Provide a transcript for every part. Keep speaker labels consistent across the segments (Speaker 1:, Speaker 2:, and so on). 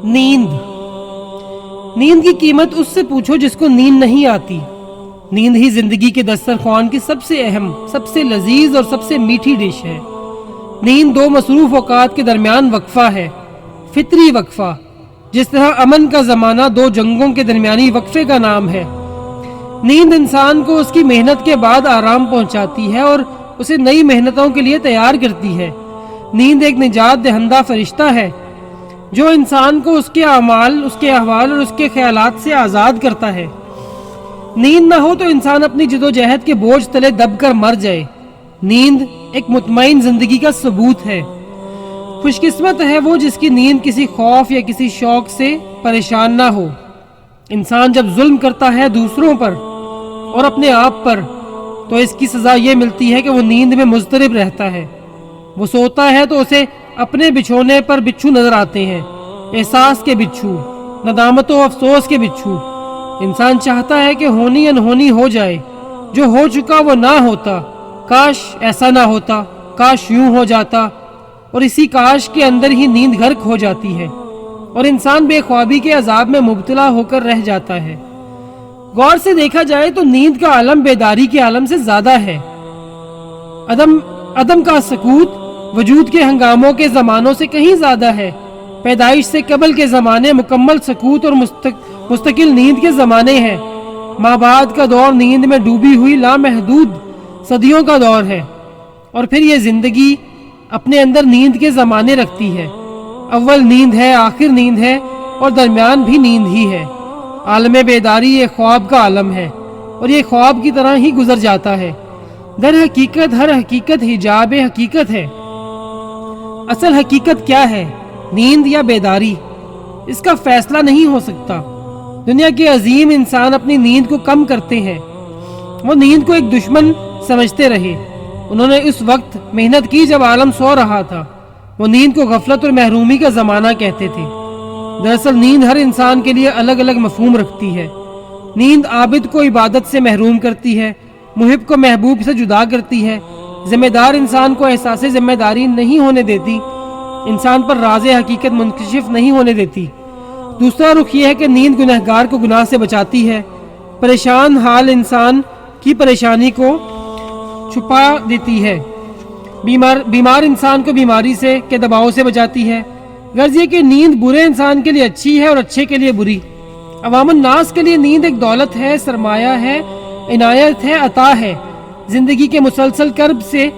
Speaker 1: نیند کی قیمت اس سے پوچھو جس کو نیند نہیں آتی۔ نیند ہی زندگی کے دسترخوان کی سب سے اہم، سب سے لذیذ اور سب سے میٹھی ڈش ہے۔ نیند دو مصروف اوقات کے درمیان وقفہ ہے، فطری وقفہ، جس طرح امن کا زمانہ دو جنگوں کے درمیانی وقفے کا نام ہے۔ نیند انسان کو اس کی محنت کے بعد آرام پہنچاتی ہے اور اسے نئی محنتوں کے لیے تیار کرتی ہے۔ نیند ایک نجات دہندہ فرشتہ ہے جو انسان کو اس کے اعمال، اس کے احوال اور اس کے خیالات سے آزاد کرتا ہے۔ نیند نہ ہو تو انسان اپنی جدوجہد کے بوجھ تلے دب کر مر جائے۔ نیند ایک مطمئن زندگی کا ثبوت ہے۔ خوش قسمت ہے وہ جس کی نیند کسی خوف یا کسی شوق سے پریشان نہ ہو۔ انسان جب ظلم کرتا ہے دوسروں پر اور اپنے آپ پر تو اس کی سزا یہ ملتی ہے کہ وہ نیند میں مضطرب رہتا ہے۔ وہ سوتا ہے تو اسے اپنے بچھونے پر بچھو نظر آتے ہیں، احساس کے بچھو، ندامت و افسوس کے بچھو۔ انسان چاہتا ہے کہ ہونی انہونی ہو جائے، جو ہو چکا وہ نہ ہوتا، کاش ایسا نہ ہوتا، کاش یوں ہو جاتا، اور اسی کاش کے اندر ہی نیند غرق ہو جاتی ہے اور انسان بے خوابی کے عذاب میں مبتلا ہو کر رہ جاتا ہے۔ غور سے دیکھا جائے تو نیند کا عالم بیداری کے عالم سے زیادہ ہے۔ عدم کا سکوت وجود کے ہنگاموں کے زمانوں سے کہیں زیادہ ہے۔ پیدائش سے قبل کے زمانے مکمل سکوت اور مستقل نیند کے زمانے ہیں۔ مابعد کا دور نیند میں ڈوبی ہوئی لامحدود صدیوں کا دور ہے، اور پھر یہ زندگی اپنے اندر نیند کے زمانے رکھتی ہے۔ اول نیند ہے، آخر نیند ہے، اور درمیان بھی نیند ہی ہے۔ عالم بیداری ایک خواب کا عالم ہے، اور یہ خواب کی طرح ہی گزر جاتا ہے۔ در حقیقت ہر حقیقت حجاب حقیقت ہے۔ اصل حقیقت کیا ہے، نیند یا بیداری؟ اس کا فیصلہ نہیں ہو سکتا۔ دنیا کے عظیم انسان اپنی نیند کو کم کرتے ہیں۔ وہ نیند کو ایک دشمن سمجھتے رہے۔ انہوں نے اس وقت محنت کی جب عالم سو رہا تھا۔ وہ نیند کو غفلت اور محرومی کا زمانہ کہتے تھے۔ دراصل نیند ہر انسان کے لیے الگ الگ مفہوم رکھتی ہے۔ نیند عابد کو عبادت سے محروم کرتی ہے، محب کو محبوب سے جدا کرتی ہے، ذمہ دار انسان کو احساس ذمہ داری نہیں ہونے دیتی، انسان پر راز حقیقت منکشف نہیں ہونے دیتی۔ دوسرا رخ یہ ہے کہ نیند گنہگار کو گناہ سے بچاتی ہے، پریشان حال انسان کی پریشانی کو چھپا دیتی ہے، بیمار انسان کو بیماری سے کے دباؤ سے بچاتی ہے۔ غرض یہ کہ نیند برے انسان کے لیے اچھی ہے اور اچھے کے لیے بری۔ عوام الناس کے لیے نیند ایک دولت ہے، سرمایہ ہے، عنایت ہے، عطا ہے، زندگی کے مسلسل کرب سے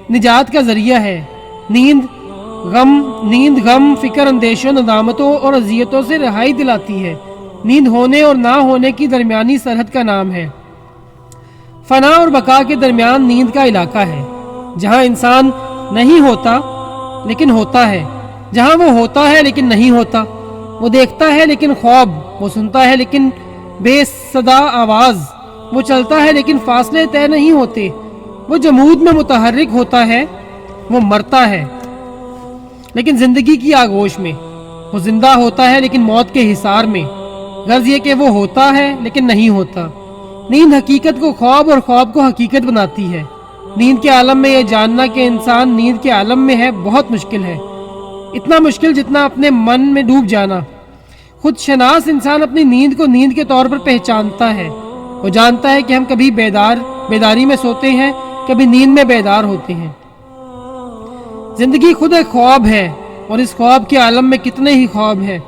Speaker 1: نجات کا ذریعہ ہے۔ نیند غم، فکر، اندیشوں، ندامتوں اور اذیتوں سے رہائی دلاتی ہے۔ نیند ہونے اور نہ ہونے کی درمیانی سرحد کا نام ہے۔ فنا اور بقا کے درمیان نیند کا علاقہ ہے، جہاں انسان نہیں ہوتا لیکن ہوتا ہے، جہاں وہ ہوتا ہے لیکن نہیں ہوتا، وہ دیکھتا ہے لیکن خواب، وہ سنتا ہے لیکن بے صدا آواز، وہ چلتا ہے لیکن فاصلے طے نہیں ہوتے، وہ جمود میں متحرک ہوتا ہے، وہ مرتا ہے لیکن زندگی کی آغوش میں، وہ زندہ ہوتا ہے لیکن موت کے حصار میں۔ غرض یہ کہ وہ ہوتا ہے لیکن نہیں ہوتا۔ نیند حقیقت کو خواب اور خواب کو حقیقت بناتی ہے۔ نیند کے عالم میں یہ جاننا کہ انسان نیند کے عالم میں ہے بہت مشکل ہے، اتنا مشکل جتنا اپنے من میں ڈوب جانا۔ خود شناس انسان اپنی نیند کو نیند کے طور پر پہچانتا ہے۔ وہ جانتا ہے کہ ہم کبھی بیداری میں سوتے ہیں، کبھی نیند میں بیدار ہوتے ہیں۔ زندگی خود ایک خواب ہے، اور اس خواب کے عالم میں کتنے ہی خواب ہیں۔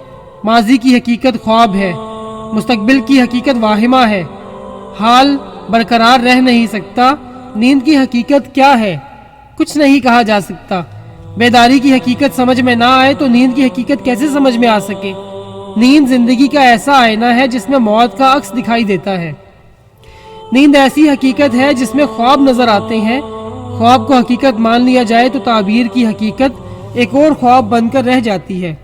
Speaker 1: ماضی کی حقیقت خواب ہے، مستقبل کی حقیقت واہمہ ہے، حال برقرار رہ نہیں سکتا۔ نیند کی حقیقت کیا ہے؟ کچھ نہیں کہا جا سکتا۔ بیداری کی حقیقت سمجھ میں نہ آئے تو نیند کی حقیقت کیسے سمجھ میں آ سکے؟ نیند زندگی کا ایسا آئینہ ہے جس میں موت کا عکس دکھائی دیتا ہے۔ نیند ایسی حقیقت ہے جس میں خواب نظر آتے ہیں۔ خواب کو حقیقت مان لیا جائے تو تعبیر کی حقیقت ایک اور خواب بن کر رہ جاتی ہے۔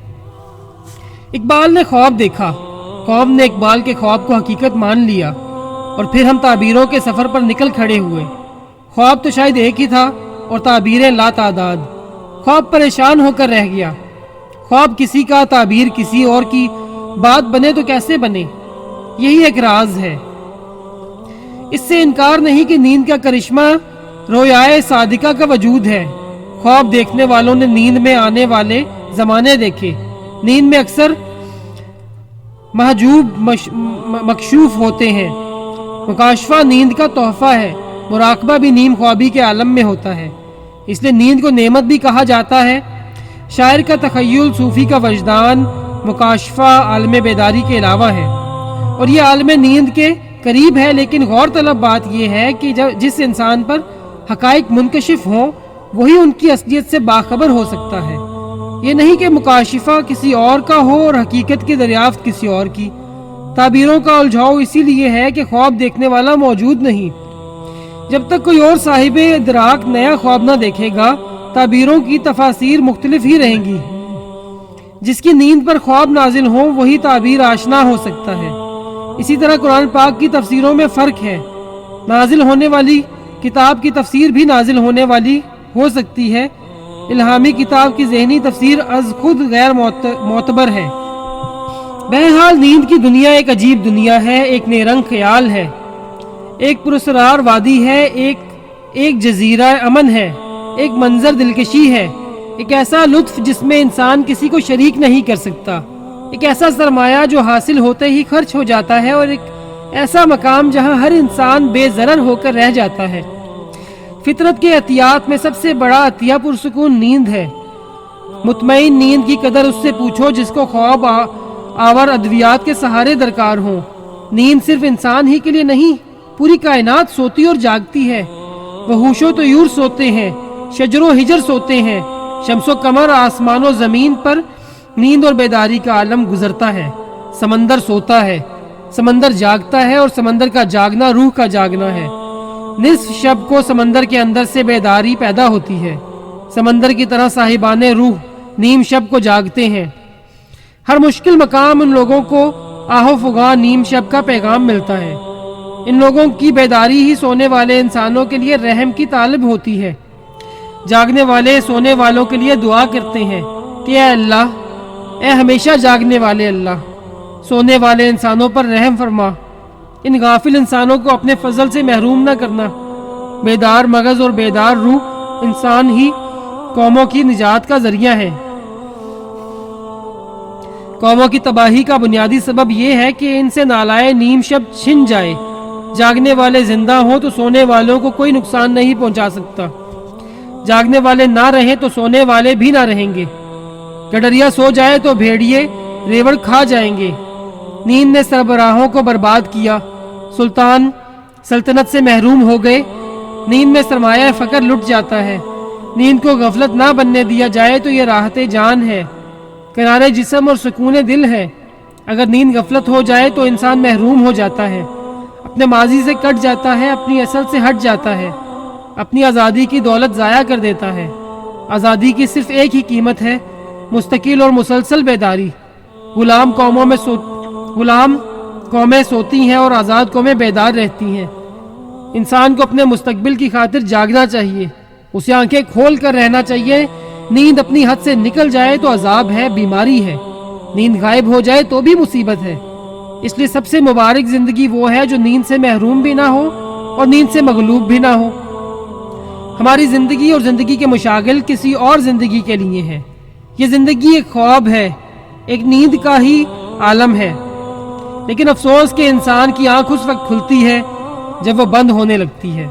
Speaker 1: اقبال نے خواب دیکھا، قوم نے اقبال کے خواب کو حقیقت مان لیا، اور پھر ہم تعبیروں کے سفر پر نکل کھڑے ہوئے۔ خواب تو شاید ایک ہی تھا اور تعبیریں لا تعداد۔ خواب پریشان ہو کر رہ گیا۔ خواب کسی کا، تعبیر کسی اور کی، بات بنے تو کیسے بنے؟ یہی ایک راز ہے۔ اس سے انکار نہیں کہ نیند کا کرشمہ رویائے صادقہ کا وجود ہے۔ خواب دیکھنے والوں نے نیند میں آنے والے زمانے دیکھے۔ نیند میں اکثر محجوب مکشوف ہوتے ہیں۔ مکاشفہ نیند کا تحفہ ہے، مراقبہ بھی نیم خوابی کے عالم میں ہوتا ہے، اس لیے نیند کو نعمت بھی کہا جاتا ہے۔ شاعر کا تخیل، صوفی کا وجدان مکاشفہ عالم بیداری کے علاوہ ہے، اور یہ عالم نیند کے قریب ہے۔ لیکن غور طلب بات یہ ہے کہ جس انسان پر حقائق منکشف ہوں وہی ان کی اصلیت سے باخبر ہو سکتا ہے، یہ نہیں کہ مکاشفہ کسی اور کا ہو اور حقیقت کی دریافت کسی اور کی۔ تعبیروں کا الجھاؤ اسی لیے ہے کہ خواب دیکھنے والا موجود نہیں۔ جب تک کوئی اور صاحب ادراک نیا خواب نہ دیکھے گا، تعبیروں کی تفاسیر مختلف ہی رہیں گی۔ جس کی نیند پر خواب نازل ہو وہی تعبیر آشنا ہو سکتا ہے۔ اسی طرح قرآن پاک کی تفسیروں میں فرق ہے۔ نازل ہونے والی کتاب کی تفسیر بھی نازل ہونے والی ہو سکتی ہے، الہامی کتاب کی ذہنی تفسیر از خود غیر معتبر ہے۔ بہرحال نیند کی دنیا ایک عجیب دنیا ہے، ایک نیرنگ خیال ہے، ایک پراسرار وادی ہے، ایک جزیرہ امن ہے، ایک منظر دلکشی ہے، ایک ایسا لطف جس میں انسان کسی کو شریک نہیں کر سکتا، ایک ایسا سرمایہ جو حاصل ہوتے ہی خرچ ہو جاتا ہے، اور ایک ایسا مقام جہاں ہر انسان بے ضرر ہو کر رہ جاتا ہے۔ فطرت کے عطیات میں سب سے بڑا عطیہ پرسکون نیند ہے۔ مطمئن نیند کی قدر اس سے پوچھو جس کو خواب آور ادویات کے سہارے درکار ہوں۔ نیند صرف انسان ہی کے لیے نہیں، پوری کائنات سوتی اور جاگتی ہے۔ وحوش و طیور سوتے ہیں، شجر و حجر سوتے ہیں، شمس و قمر، آسمان و زمین پر نیند اور بیداری کا عالم گزرتا ہے۔ سمندر سوتا ہے، سمندر جاگتا ہے، اور سمندر کا جاگنا روح کا جاگنا ہے۔ نصف شب کو سمندر کے اندر سے بیداری پیدا ہوتی ہے۔ سمندر کی طرح صاحبان روح نیم شب کو جاگتے ہیں۔ ہر مشکل مقام ان لوگوں کو آہو فغاں نیم شب کا پیغام ملتا ہے۔ ان لوگوں کی بیداری ہی سونے والے انسانوں کے لیے رحم کی طالب ہوتی ہے۔ جاگنے والے سونے والوں کے لیے دعا کرتے ہیں کہ اے اللہ، اے ہمیشہ جاگنے والے اللہ، سونے والے انسانوں پر رحم فرما، ان غافل انسانوں کو اپنے فضل سے محروم نہ کرنا۔ بیدار مغز اور بیدار روح انسان ہی قوموں کی نجات کا ذریعہ ہے۔ قوموں کی تباہی کا بنیادی سبب یہ ہے کہ ان سے نالائے نیم شب چھن جائے۔ جاگنے والے زندہ ہوں تو سونے والوں کو کوئی نقصان نہیں پہنچا سکتا۔ جاگنے والے نہ رہیں تو سونے والے بھی نہ رہیں گے۔ گڈریا سو جائے تو بھیڑیے ریوڑ کھا جائیں گے۔ نیند نے سربراہوں کو برباد کیا، سلطان سلطنت سے محروم ہو گئے۔ نیند میں سرمایہ فقر لٹ جاتا ہے۔ نیند کو غفلت نہ بننے دیا جائے تو یہ راحت جان ہے، قرار جسم اور سکون دل ہے۔ اگر نیند غفلت ہو جائے تو انسان محروم ہو جاتا ہے، اپنے ماضی سے کٹ جاتا ہے، اپنی اصل سے ہٹ جاتا ہے، اپنی آزادی کی دولت ضائع کر دیتا ہے۔ آزادی کی صرف ایک ہی قیمت ہے، مستقل اور مسلسل بیداری۔ غلام قومیں سوتی ہیں اور آزاد قومیں بیدار رہتی ہیں۔ انسان کو اپنے مستقبل کی خاطر جاگنا چاہیے، اسے آنکھیں کھول کر رہنا چاہیے۔ نیند اپنی حد سے نکل جائے تو عذاب ہے، بیماری ہے، نیند غائب ہو جائے تو بھی مصیبت ہے۔ اس لیے سب سے مبارک زندگی وہ ہے جو نیند سے محروم بھی نہ ہو اور نیند سے مغلوب بھی نہ ہو۔ ہماری زندگی اور زندگی کے مشاغل کسی اور زندگی کے لیے ہیں۔ یہ زندگی ایک خواب ہے، ایک نیند کا ہی عالم ہے، لیکن افسوس کہ انسان کی آنکھ اس وقت کھلتی ہے جب وہ بند ہونے لگتی ہے۔